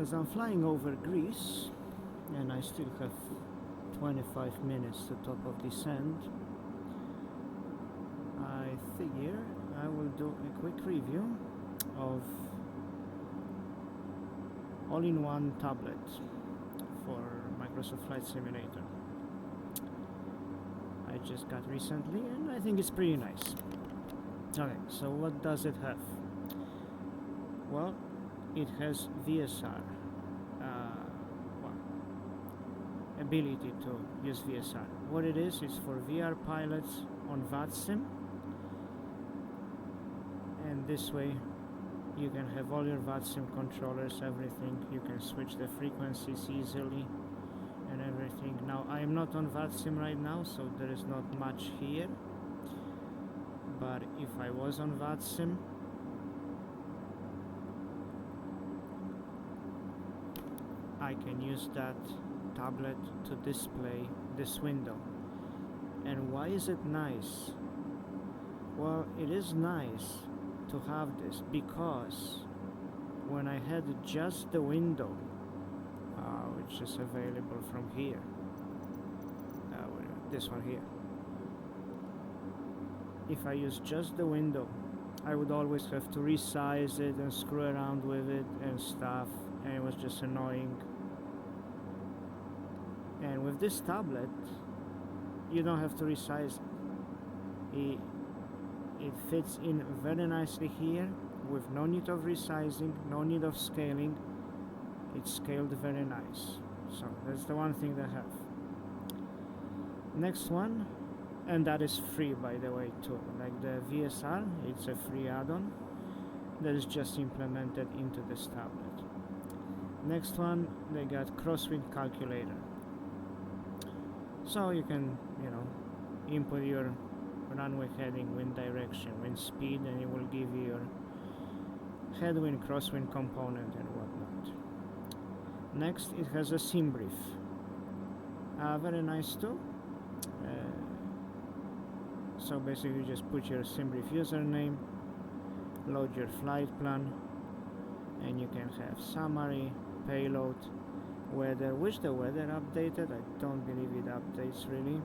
As I'm flying over Greece, and I still have 25 minutes to top of descent, I figure I will do a quick review of all-in-one tablet for Microsoft Flight Simulator. I just got recently and I think it's pretty nice. Okay, so what does it have? Well, it has VSR, ability to use VSR. What it is for VR pilots on Vatsim, and this way you can have all your Vatsim controllers, everything. You can switch the frequencies easily and everything. Now I am not on Vatsim right now, so there is not much here, but if I was on Vatsim, I can use that tablet to display this window. And why is it nice? Well, it is nice to have this because when I had just the window, which is available from here, this one here, if I use just the window, I would always have to resize it and screw around with it and stuff, and it was just annoying. And with this tablet, you don't have to resize it. It fits in very nicely here with no need of resizing, no need of scaling. It's scaled very nice. So that's the one thing they have. Next one, and that is free by the way too. Like the VSR, it's a free add-on that is just implemented into this tablet. Next one, they got Crosswind Calculator. So you can, input your runway heading, wind direction, wind speed, and it will give you your headwind, crosswind component and whatnot. Next, it has a sim brief. Very nice too. So basically you just put your sim brief username, load your flight plan, and you can have summary, payload, weather, which the weather updated. I don't believe it updates really.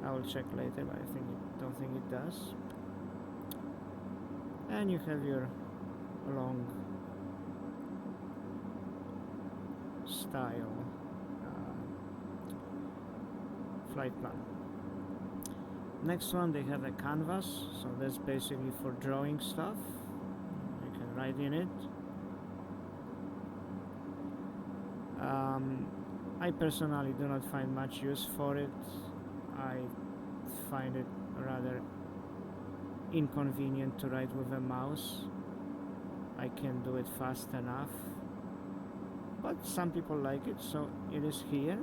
I will check later, but I don't think it does. And you have your long style flight plan. Next one, they have a canvas, so that's basically for drawing stuff. You can write in it. I personally do not find much use for it. I find it rather inconvenient to write with a mouse. I can't do it fast enough, but some people like it, so it is here.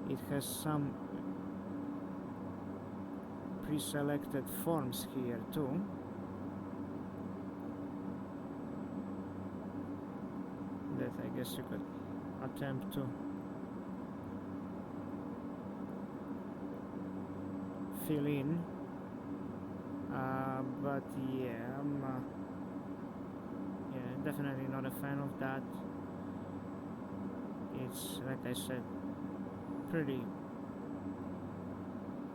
It has some pre-selected forms here too. That I guess you could attempt to fill in, but yeah, I'm definitely not a fan of that. It's, like I said, pretty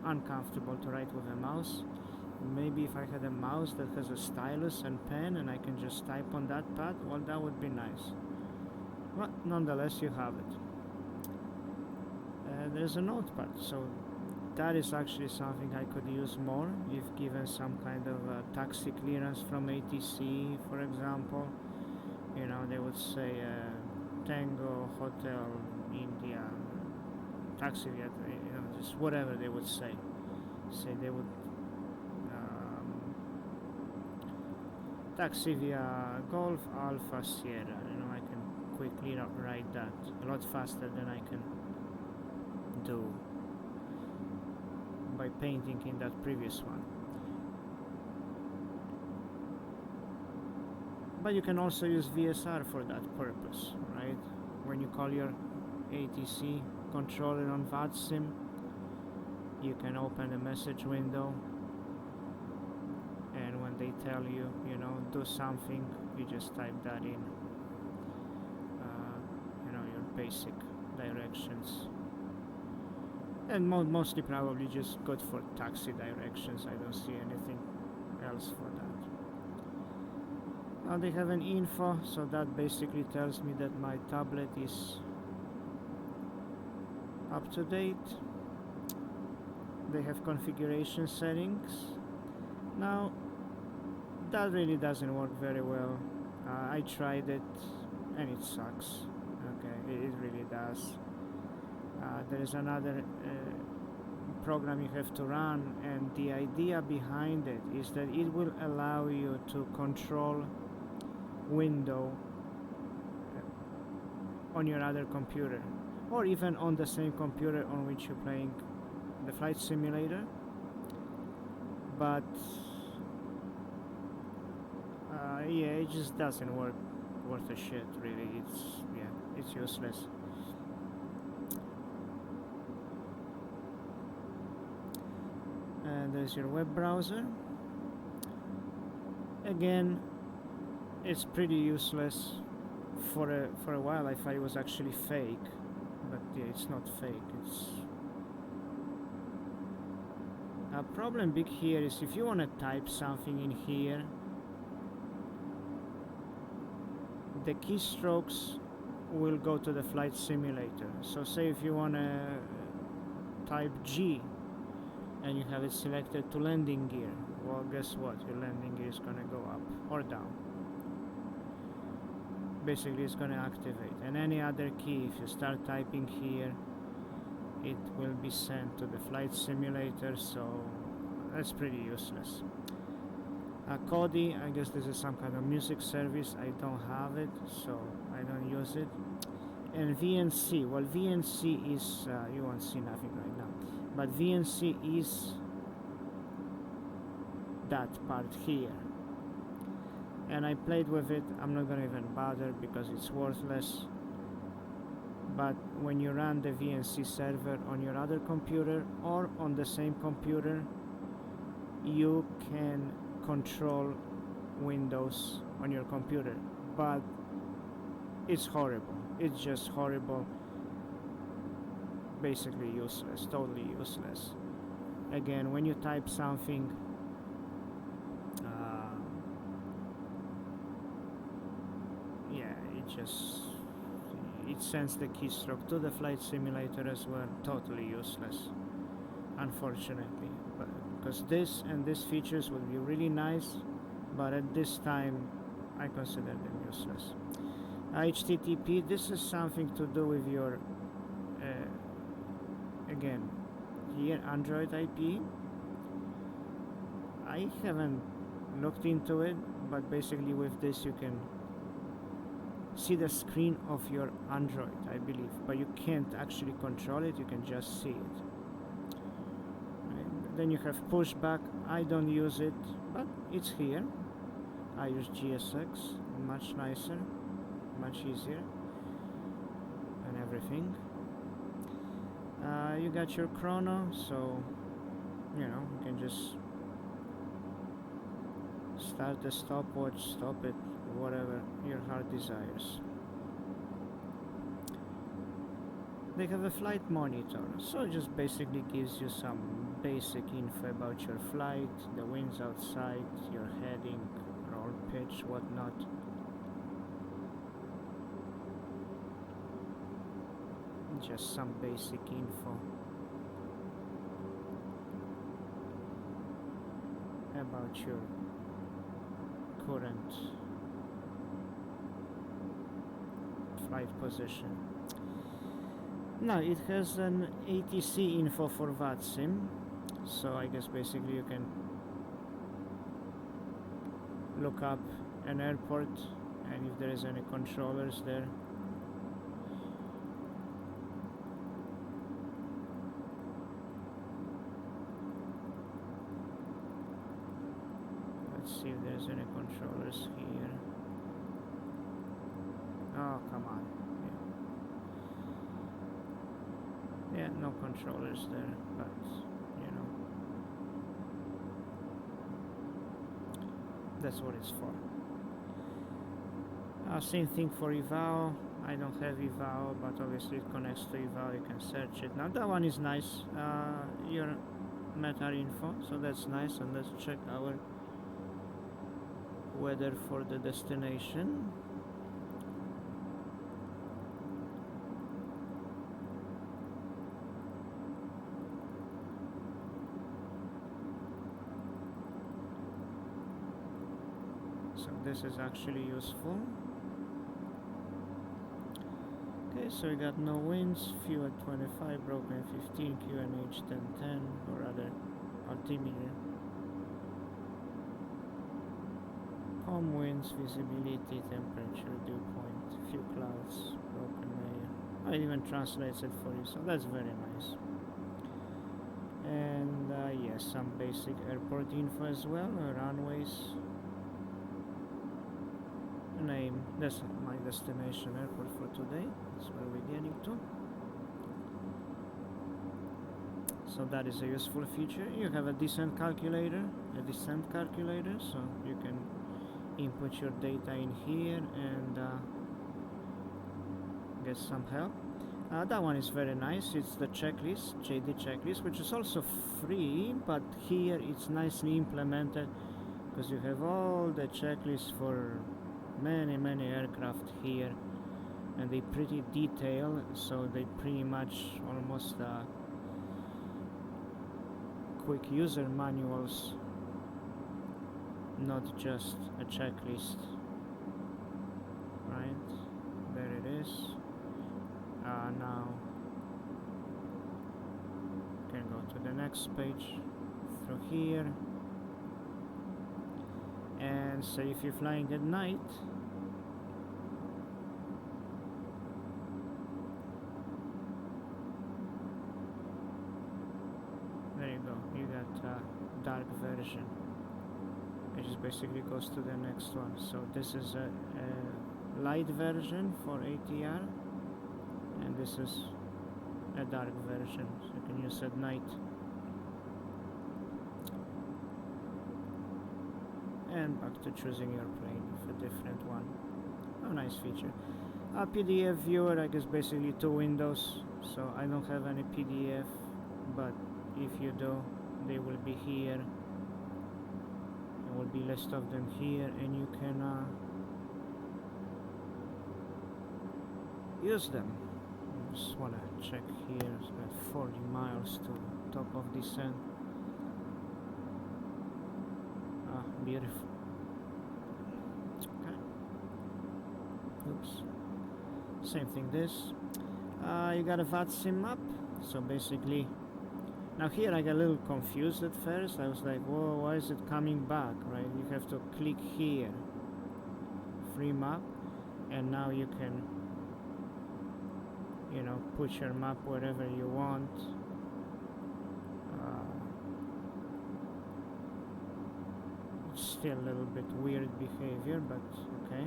uncomfortable to write with a mouse. Maybe if I had a mouse that has a stylus and pen and I can just type on that pad, well, that would be nice. But nonetheless, you have it. There's a notepad, so that is actually something I could use more if given some kind of taxi clearance from ATC, for example. They would say Tango Hotel India taxi, just whatever they would say. They would taxi via Golf Alpha Sierra. I can quickly write that a lot faster than I can do by painting in that previous one. But you can also use VSR for that purpose, right? When you call your ATC controller on Vatsim, you can open a message window, and when they tell you, do something, you just type that in basic directions. And mostly probably just good for taxi directions. I don't see anything else for that. Now they have an info, so that basically tells me that my tablet is up to date. They have configuration settings. Now that really doesn't work very well. I tried it and it sucks. Okay, it really does. There is another program you have to run, and the idea behind it is that it will allow you to control window on your other computer, or even on the same computer on which you're playing the flight simulator, but yeah, it just doesn't work worth a shit, really. It's useless. And there's your web browser. Again, it's pretty useless. For a while I thought it was actually fake, but yeah, it's not fake. It's a problem big here is if you want to type something in here, the keystrokes will go to the flight simulator. So say if you want to type G and you have it selected to landing gear, well, guess what? Your landing gear is going to go up or down. Basically it's going to activate. And any other key, if you start typing here, it will be sent to the flight simulator, so that's pretty useless. Kodi, I guess this is some kind of music service. I don't have it, so I don't use it. And VNC, well, VNC is, you won't see nothing right now, but VNC is that part here. And I played with it. I'm not gonna even bother because it's worthless. But when you run the VNC server on your other computer or on the same computer, you can control Windows on your computer, but it's horrible. It's just horrible. Basically useless, totally useless. Again, when you type something, it sends the keystroke to the flight simulator as well. Totally useless, unfortunately. But because this and these features would be really nice, but at this time I consider them useless. HTTP, this is something to do with your again here Android IP. I haven't looked into it, but basically with this you can see the screen of your Android, I believe, but you can't actually control it, you can just see it. Right. Then you have pushback. I don't use it, but it's here. I use GSX, much nicer, much easier, and everything. You got your chrono, so you know you can just start the stopwatch, stop it, whatever your heart desires. They have a flight monitor, so it just basically gives you some basic info about your flight, the winds outside, your heading, roll pitch, whatnot. Just some basic info about your current flight position. Now it has an ATC info for Vatsim, so I guess basically you can look up an airport and if there is any controllers there. Let's see if there's any controllers here. Oh, come on. Yeah, no controllers there, but you know, that's what it's for. Same thing for eval. I don't have eval, but obviously it connects to eval, you can search it. Now that one is nice, your meta info, so that's nice. And let's check our weather for the destination. So this is actually useful. Okay, so we got no winds, fuel at 25, broken 15, QNH 1010, or rather altimeter. Calm winds, visibility, temperature, dew point, few clouds, broken air. It even translates it for you, so that's very nice. And yes, some basic airport info as well, runways. Name, that's my destination airport for today. That's where we're getting to. So that is a useful feature. You have a descent calculator, so you can input your data in here and get some help. That one is very nice. It's the checklist, JD checklist, which is also free, but here it's nicely implemented because you have all the checklists for many aircraft here, and they pretty detailed, so they pretty much almost quick user manuals, not just a checklist. Right, there it is. Now can go to the next page through here, and say if you're flying at night, there you go, you got dark version, which is basically goes to the next one. So this is a light version for ATR, and this is a dark version, so you can use at night. And back to choosing your plane with a different one. A nice feature. A PDF viewer, I guess basically two windows, so I don't have any PDF, but if you do, they will be here. There will be list of them here, and you can use them. I just want to check here. It's got 40 miles to top of descent. Beautiful. Okay. Oops. Same thing this. You got a Vatsim map. So basically, now here I got a little confused at first. I was like, whoa, why is it coming back, right? You have to click here. Free map. And now you can, you know, put your map wherever you want. Still a little bit weird behavior, but okay.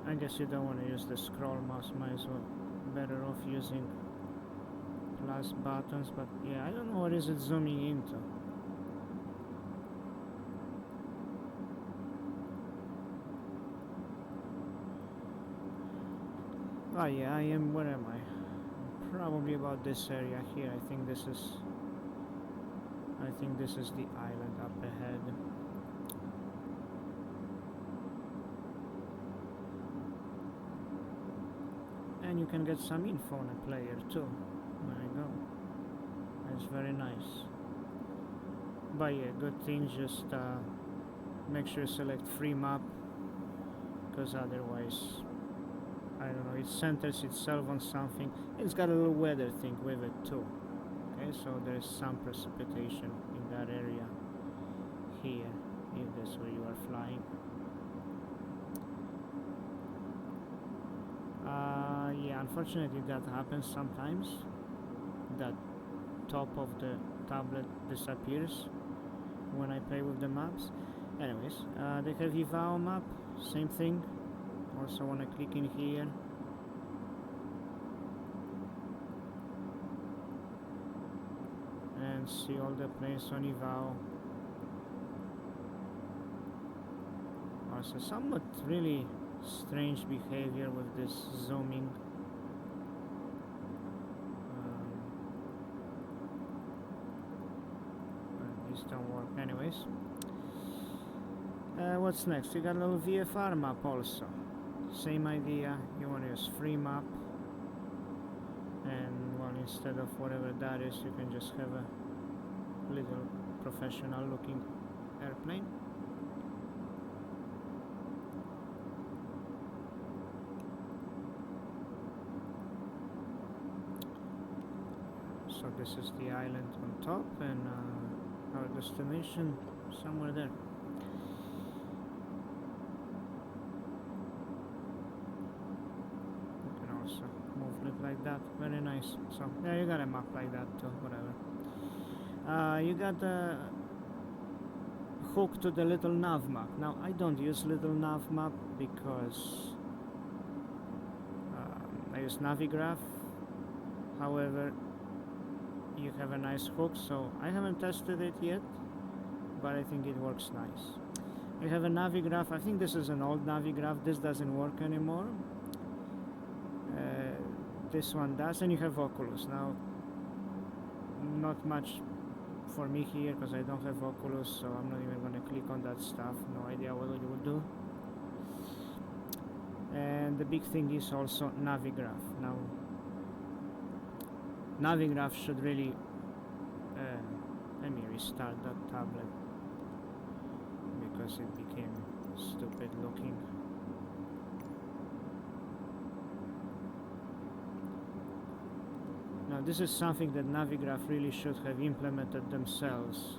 I guess you don't want to use the scroll mouse, might as well better off using plus buttons, but yeah, I don't know what is it zooming into. Oh yeah, I am, where am I? Probably about this area here. I think this is the island up ahead. And you can get some info on a player too. There you go. That's very nice. But yeah, good thing, just make sure you select free map, because otherwise, I don't know, it centers itself on something. It's got a little weather thing with it too. Okay, so there's some precipitation in that area here, if that's where you are flying. Yeah, unfortunately that happens sometimes. That top of the tablet disappears when I play with the maps. Anyways, they have eval map, same thing. Also want to click in here. And see all the planes on eval. Also somewhat really strange behavior with this zooming. These don't work anyways. What's next? You got a little VFR map also. Same idea, you want to use free map, and well, instead of whatever that is, you can just have a little professional looking airplane. So this is the island on top, and our destination somewhere there. Like that, very nice. So yeah, you got a map like that too, whatever. You got a hook to the little Nav Map. Now I don't use little Nav Map because I use Navigraph. However, you have a nice hook, so I haven't tested it yet, but I think it works nice. You have a Navigraph. I think this is an old Navigraph. This doesn't work anymore. This one does, and you have Oculus. Now, not much for me here because I don't have Oculus, so I'm not even going to click on that stuff. No idea what it will do. And the big thing is also Navigraph. Now, Navigraph should really let me restart that tablet because it became stupid looking. Now this is something that Navigraph really should have implemented themselves.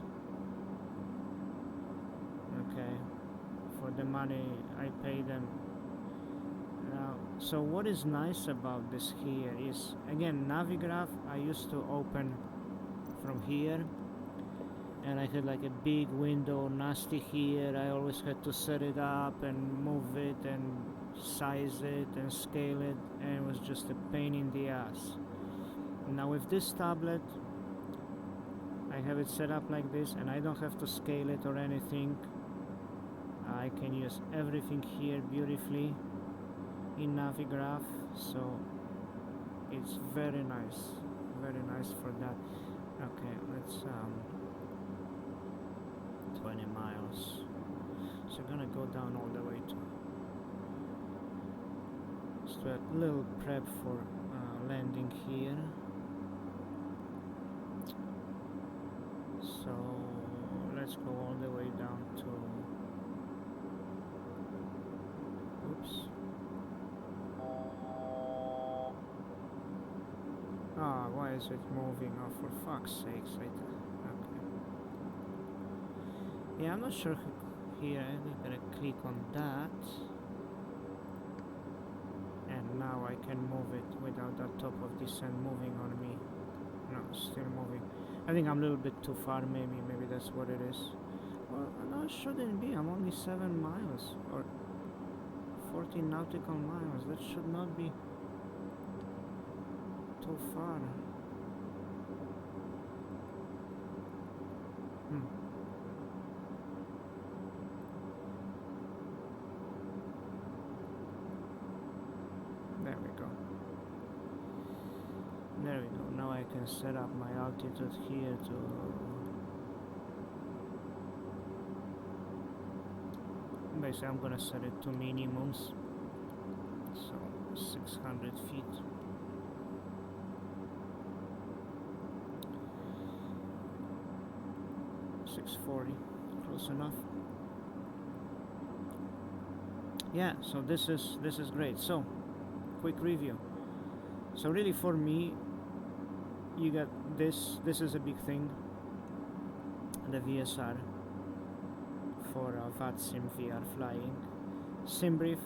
Okay, for the money I pay them. Now, so what is nice about this here is, again, Navigraph I used to open from here, and I had like a big window, nasty here. I always had to set it up and move it and size it and scale it, and it was just a pain in the ass. Now with this tablet, I have it set up like this, and I don't have to scale it or anything. I can use everything here beautifully in Navigraph, so it's very nice for that. Okay, let's 20 miles. So I'm gonna go down all the way to just a little prep for landing here. So let's go all the way down to, oops. Ah, why is it moving? Oh, for fuck's sakes. Okay. Yeah, I'm not sure here. I'm gonna click on that. And now I can move it without the top of this end moving on me. No, still moving. I think I'm a little bit too far, maybe that's what it is. Well, no, it shouldn't be. I'm only 7 miles, or 14 nautical miles. That should not be too far. There we go. There we go. Now I can set up my altitude here to basically I'm gonna set it to minimums, so 600 feet. .640, close enough. Yeah, so this is great. So quick review. So really for me, you got this is a big thing, the VSR for Vatsim VR flying. SimBrief,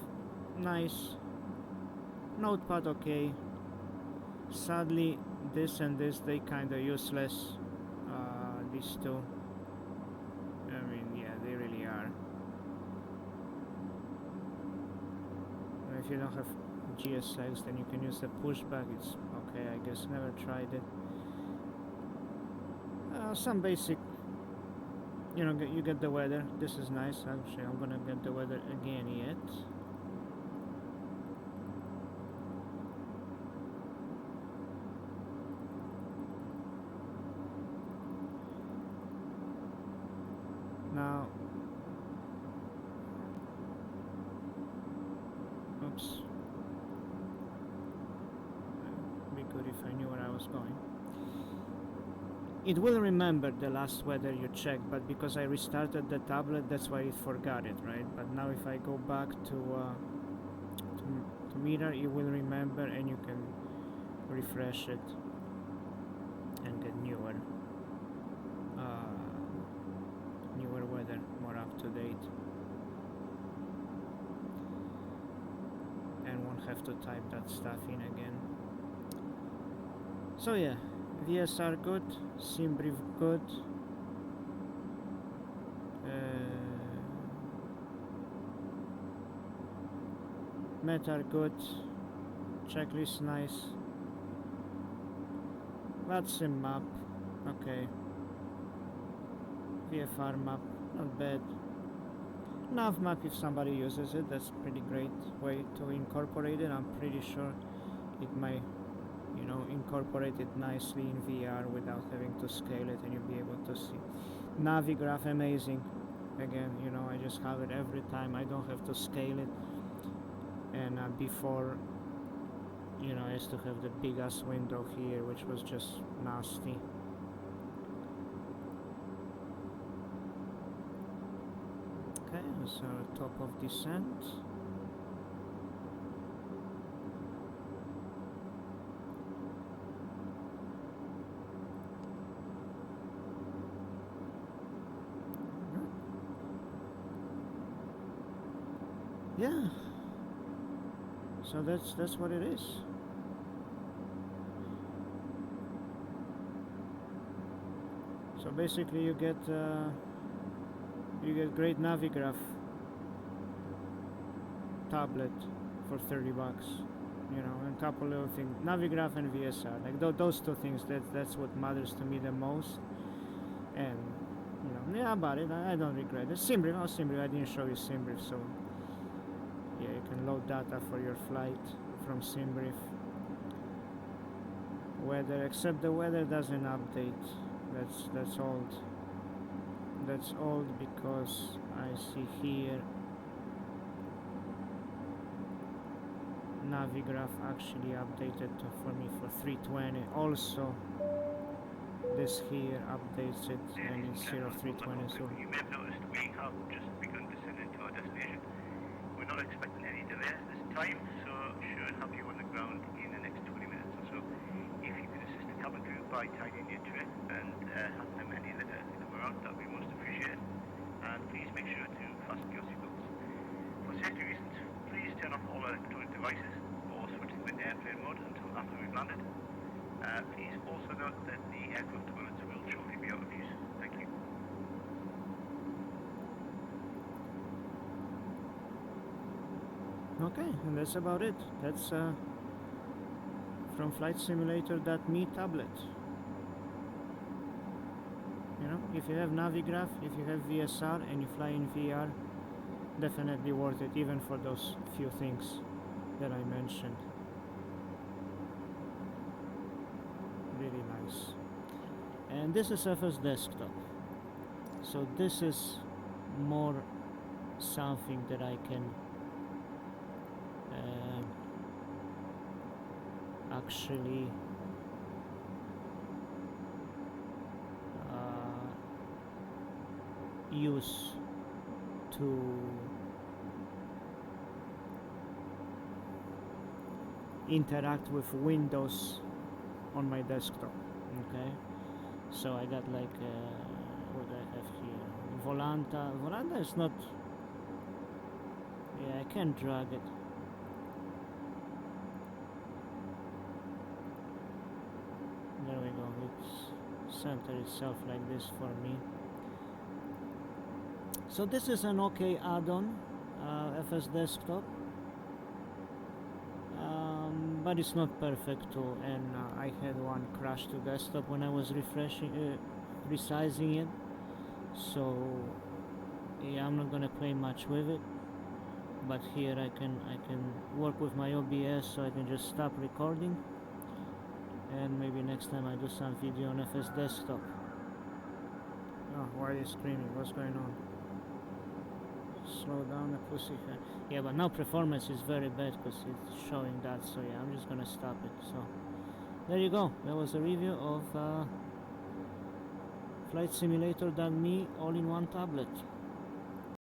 nice. Notepad, okay. Sadly, this and this, they kinda useless. These two, I mean, yeah, they really are. If you don't have GSX, then you can use the pushback. It's okay, I guess. Never tried it. some basic, you know, you get the weather. This is nice. Actually, I'm gonna get the weather again yet. Now, oops. Be good if I knew where I was going. It will remember the last weather you checked, but because I restarted the tablet, that's why it forgot it, right? But now if I go back to mirror, it will remember, and you can refresh it and get newer weather, more up to date, and won't have to type that stuff in again. So yeah, VSR good, SimBrief good, Metar good, checklist nice, Vatsim map, okay, VFR map, not bad. Nav Map, if somebody uses it, that's pretty great way to incorporate it. I'm pretty sure it might, you know, incorporate it nicely in VR without having to scale it, and you'll be able to see. Navigraph, amazing. Again, you know, I just have it every time. I don't have to scale it. And before, you know, I used to have the big ass window here, which was just nasty. Okay, so top of descent. Yeah. So that's what it is. So basically, you get great Navigraph tablet for $30, you know, and a couple little things. Navigraph and VSR, like those two things. That's what matters to me the most. And you know, yeah, about it, I don't regret it. SimBrief, I didn't show you SimBrief, so yeah, you can load data for your flight from SimBrief. Weather, except the weather doesn't update. That's old. That's old because I see here Navigraph actually updated for me for 320. Also, this here updates it, and it's 0320. So you may have noticed we have just begun descending to our destination. We're not expecting any delays this time, so should have you on the ground in the next 20 minutes or so. If you could assist the cabin crew by tidying your tray and hand them any litter they come around, that would be most appreciated. And please make sure to fasten your seatbelts. For safety reasons, please turn off all electronic devices or switch them into airplane mode until after we've landed. Please also note that the aircraft toilets will shortly be out of use. Thank you. okay, and that's about it. That's from Flight Simulator.me tablet. You know, if you have Navigraph, if you have VSR, and you fly in VR, definitely worth it, even for those few things that I mentioned. Really nice. And this is FS Desktop, so this is more something that I can actually use to interact with Windows on my desktop. Okay, so I got like what I have here, Volanta is not, yeah, I can't drag it. There we go, it's centered itself like this for me. So this is an okay add-on, FS Desktop, but it's not perfect too, and I had one crash to desktop when I was refreshing, resizing it, so yeah, I'm not gonna play much with it. But here I can work with my OBS, so I can just stop recording, and maybe next time I do some video on FS Desktop. Oh, why are you screaming? What's going on? Slow down the pussycat. Yeah, but now performance is very bad because it's showing that, so yeah, I'm just gonna stop it. So there you go. That was a review of Flight Simulator.me all in one tablet.